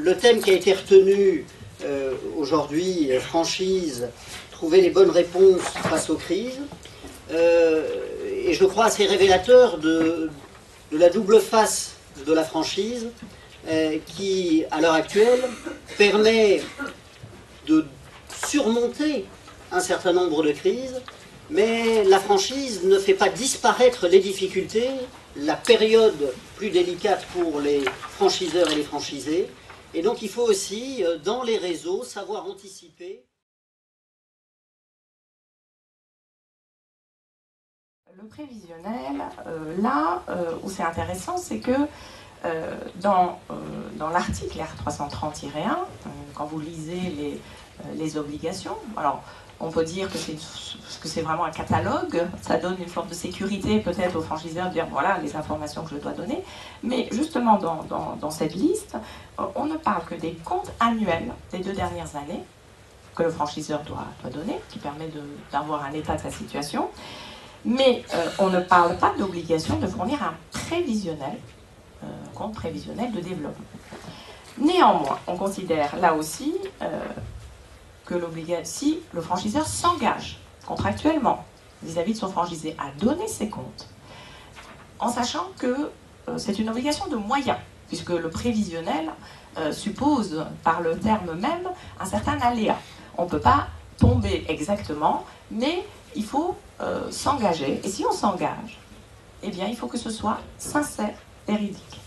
le thème qui a été retenu aujourd'hui, franchise, trouver les bonnes réponses face aux crises, et je crois assez révélateur de la double face de la franchise, qui, à l'heure actuelle, permet de surmonter un certain nombre de crises, mais la franchise ne fait pas disparaître les difficultés, la période plus délicate pour les franchiseurs et les franchisés, et donc il faut aussi, dans les réseaux, savoir anticiper. Le prévisionnel, là où c'est intéressant, c'est que dans l'article R330-1, quand vous lisez les obligations, alors on peut dire que c'est vraiment un catalogue, ça donne une forme de sécurité peut-être aux franchiseurs de dire voilà les informations que je dois donner, mais justement dans cette liste, on ne parle que des comptes annuels des 2 dernières années que le franchiseur doit donner, qui permet d'avoir un état de sa situation, mais on ne parle pas d'obligation de fournir un prévisionnel, compte prévisionnel de développement. Néanmoins, on considère là aussi que si le franchiseur s'engage contractuellement vis-à-vis de son franchisé à donner ses comptes, en sachant que c'est une obligation de moyens, puisque le prévisionnel suppose par le terme même un certain aléa. On ne peut pas tomber exactement, mais il faut s'engager. Et si on s'engage, eh bien il faut que ce soit sincère, véridique.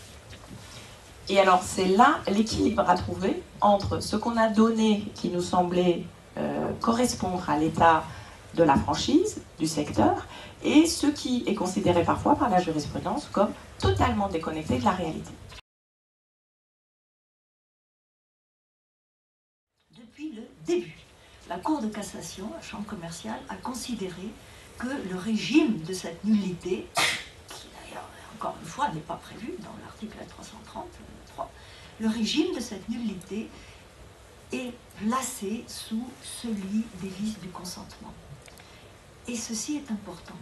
Et alors c'est là l'équilibre à trouver entre ce qu'on a donné qui nous semblait correspondre à l'état de la franchise, du secteur, et ce qui est considéré parfois par la jurisprudence comme totalement déconnecté de la réalité. Depuis le début, la Cour de cassation, la Chambre commerciale, a considéré que le régime de cette nullité, qui d'ailleurs, encore une fois, n'est pas prévu dans l'article 333, le régime de cette nullité est placé sous celui des vices du consentement. Et ceci est important.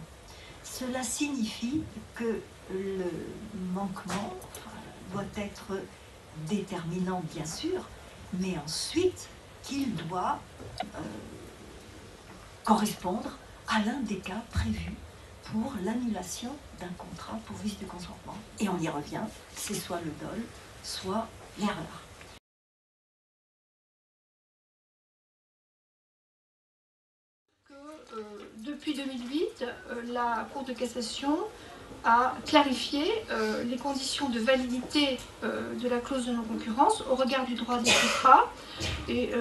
Cela signifie que le manquement doit être déterminant, bien sûr, mais ensuite qu'il doit correspondre à l'un des cas prévus pour l'annulation d'un contrat pour vice du consentement. Et on y revient, c'est soit le dol, soit l'erreur. Depuis 2008, la Cour de cassation a clarifié les conditions de validité de la clause de non-concurrence au regard du droit des contrats. Et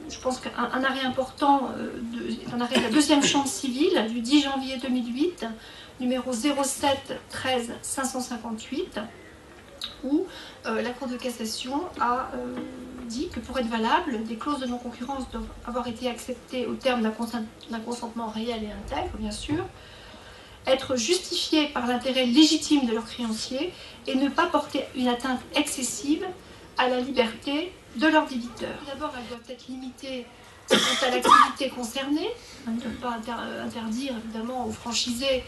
je pense qu'un arrêt important est un arrêt de la deuxième chambre civile du 10 janvier 2008, numéro 07 13 558, où la Cour de cassation a dit que pour être valable, des clauses de non-concurrence doivent avoir été acceptées au terme d'un consentement réel et intègre, bien sûr, être justifiées par l'intérêt légitime de leur créancier et ne pas porter une atteinte excessive à la liberté de leur débiteur. D'abord, elles doivent être limitées quant à l'activité concernée. On ne peut pas interdire évidemment aux franchisés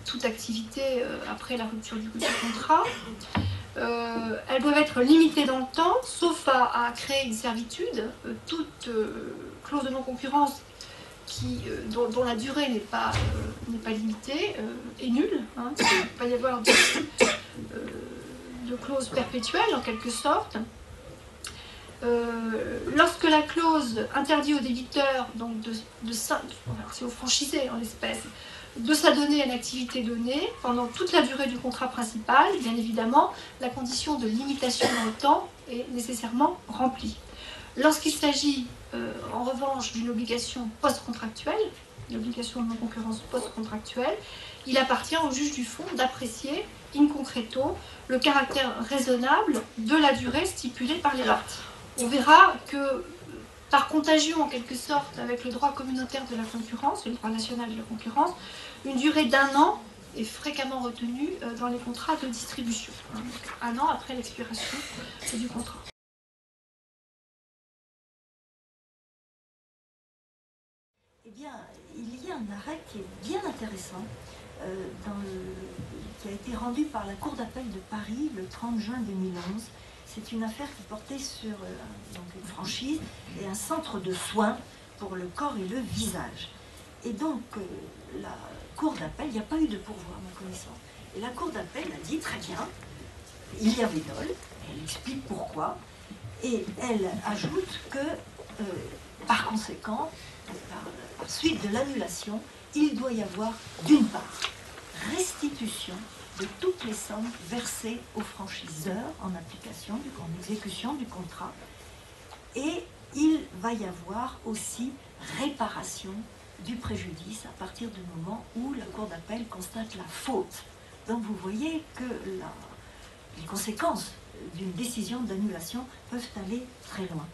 toute activité après la rupture du contrat. Elles doivent être limitées dans le temps, sauf à créer une servitude. Toute clause de non-concurrence dont la durée n'est pas limitée est nulle. Hein. Il ne peut pas y avoir de clause perpétuelle en quelque sorte. Lorsque la clause interdit au débiteur, donc c'est au franchisé en l'espèce, de s'adonner à une activité donnée pendant toute la durée du contrat principal, bien évidemment, la condition de limitation dans le temps est nécessairement remplie. Lorsqu'il s'agit en revanche d'une obligation post-contractuelle, une obligation de non-concurrence post-contractuelle, il appartient au juge du fond d'apprécier in concreto le caractère raisonnable de la durée stipulée par les parties. On verra que par contagion en quelque sorte avec le droit communautaire de la concurrence, le droit national de la concurrence, une durée d'1 an est fréquemment retenue dans les contrats de distribution, donc 1 an après l'expiration du contrat. Eh bien, il y a un arrêt qui est bien intéressant, qui a été rendu par la Cour d'appel de Paris le 30 juin 2011, c'est une affaire qui portait sur donc une franchise et un centre de soins pour le corps et le visage. Et donc, la cour d'appel, il n'y a pas eu de pourvoi, à ma connaissance. Et la cour d'appel a dit, très bien, il y avait dol, elle explique pourquoi, et elle ajoute que, par conséquent, par suite de l'annulation, il doit y avoir, d'une part, restitution de toutes les sommes versées aux franchiseurs en application, en exécution du contrat, et il va y avoir aussi réparation du préjudice à partir du moment où la cour d'appel constate la faute. Donc vous voyez que les conséquences d'une décision d'annulation peuvent aller très loin.